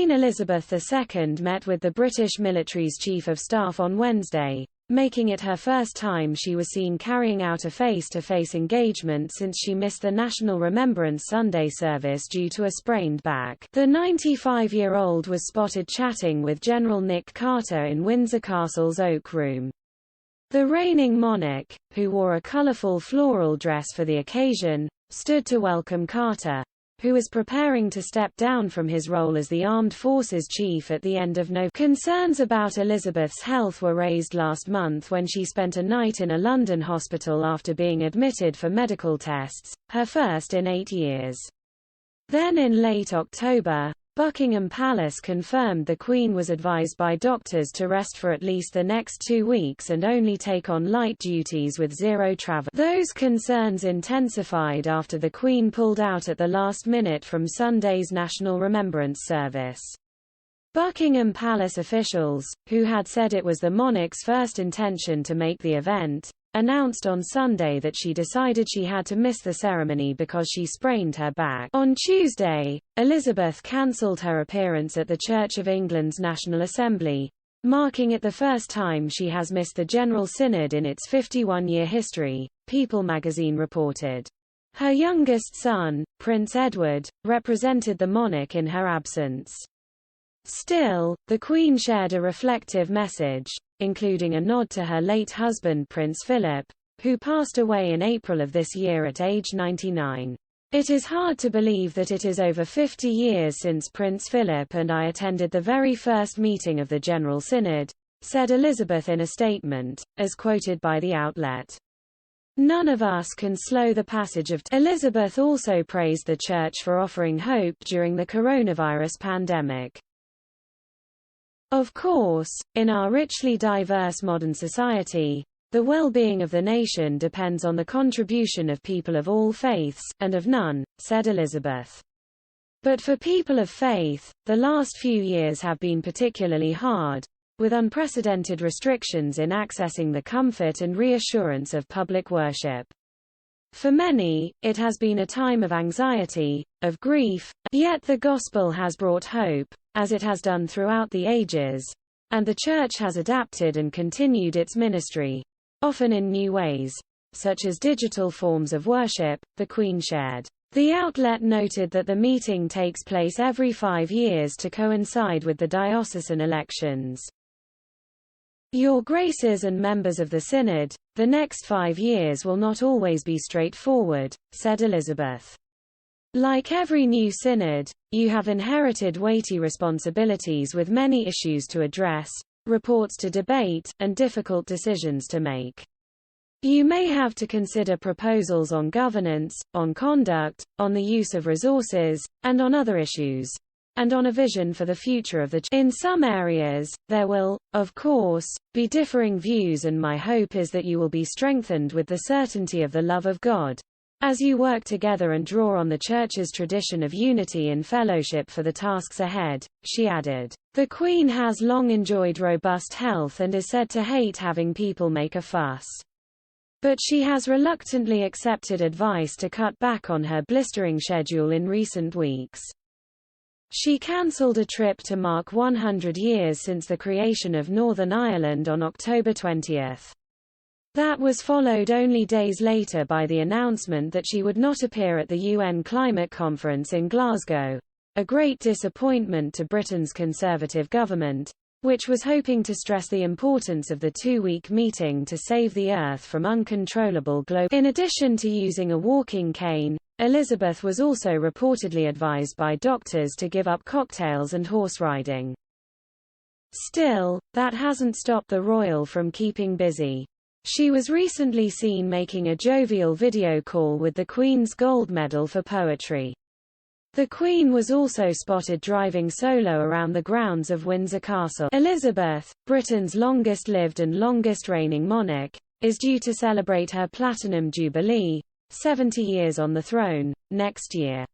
Queen Elizabeth II met with the British military's Chief of Staff on Wednesday, making it her first time she was seen carrying out a face-to-face engagement since she missed the National Remembrance Sunday service due to a sprained back. The 95-year-old was spotted chatting with General Nick Carter in Windsor Castle's Oak Room. The reigning monarch, who wore a colourful floral dress for the occasion, stood to welcome Carter, who was preparing to step down from his role as the Armed Forces Chief at the end of November. Concerns about Elizabeth's health were raised last month when she spent a night in a London hospital after being admitted for medical tests, her first in 8 years. Then in late October, Buckingham Palace confirmed the Queen was advised by doctors to rest for at least the next 2 weeks and only take on light duties with zero travel. Those concerns intensified after the Queen pulled out at the last minute from Sunday's National Remembrance Service. Buckingham Palace officials, who had said it was the monarch's first intention to make the event, announced on Sunday that she decided she had to miss the ceremony because she sprained her back. On Tuesday, Elizabeth cancelled her appearance at the Church of England's National Assembly, marking it the first time she has missed the General Synod in its 51-year history, People magazine reported. Her youngest son, Prince Edward, represented the monarch in her absence. Still, the Queen shared a reflective message, including a nod to her late husband Prince Philip, who passed away in April of this year at age 99. It is hard to believe that it is over 50 years since Prince Philip and I attended the very first meeting of the General Synod, said Elizabeth in a statement, as quoted by the outlet. None of us can slow the passage of time. Elizabeth also praised the Church for offering hope during the coronavirus pandemic. Of course, in our richly diverse modern society, the well-being of the nation depends on the contribution of people of all faiths, and of none, said Elizabeth. But for people of faith, the last few years have been particularly hard, with unprecedented restrictions in accessing the comfort and reassurance of public worship. For many, it has been a time of anxiety, of grief, yet the gospel has brought hope, as it has done throughout the ages, and the Church has adapted and continued its ministry, often in new ways, such as digital forms of worship, the Queen shared. The outlet noted that the meeting takes place every 5 years to coincide with the diocesan elections. Your Graces and members of the Synod, the next 5 years will not always be straightforward, said Elizabeth. Like every new synod, you have inherited weighty responsibilities with many issues to address, reports to debate, and difficult decisions to make. You may have to consider proposals on governance, on conduct, on the use of resources, and on other issues, and on a vision for the future of the Church. In some areas, there will, of course, be differing views, and my hope is that you will be strengthened with the certainty of the love of God, as you work together and draw on the Church's tradition of unity and fellowship for the tasks ahead, she added. The Queen has long enjoyed robust health and is said to hate having people make a fuss. But she has reluctantly accepted advice to cut back on her blistering schedule in recent weeks. She cancelled a trip to mark 100 years since the creation of Northern Ireland on October 20. That was followed only days later by the announcement that she would not appear at the UN Climate Conference in Glasgow, a great disappointment to Britain's Conservative government, which was hoping to stress the importance of the 2-week meeting to save the Earth from uncontrollable global. In addition to using a walking cane, Elizabeth was also reportedly advised by doctors to give up cocktails and horse riding. Still, that hasn't stopped the royal from keeping busy. She was recently seen making a jovial video call with the Queen's Gold Medal for poetry. The Queen was also spotted driving solo around the grounds of Windsor Castle. Elizabeth, Britain's longest-lived and longest-reigning monarch, is due to celebrate her Platinum Jubilee, 70 years on the throne, next year.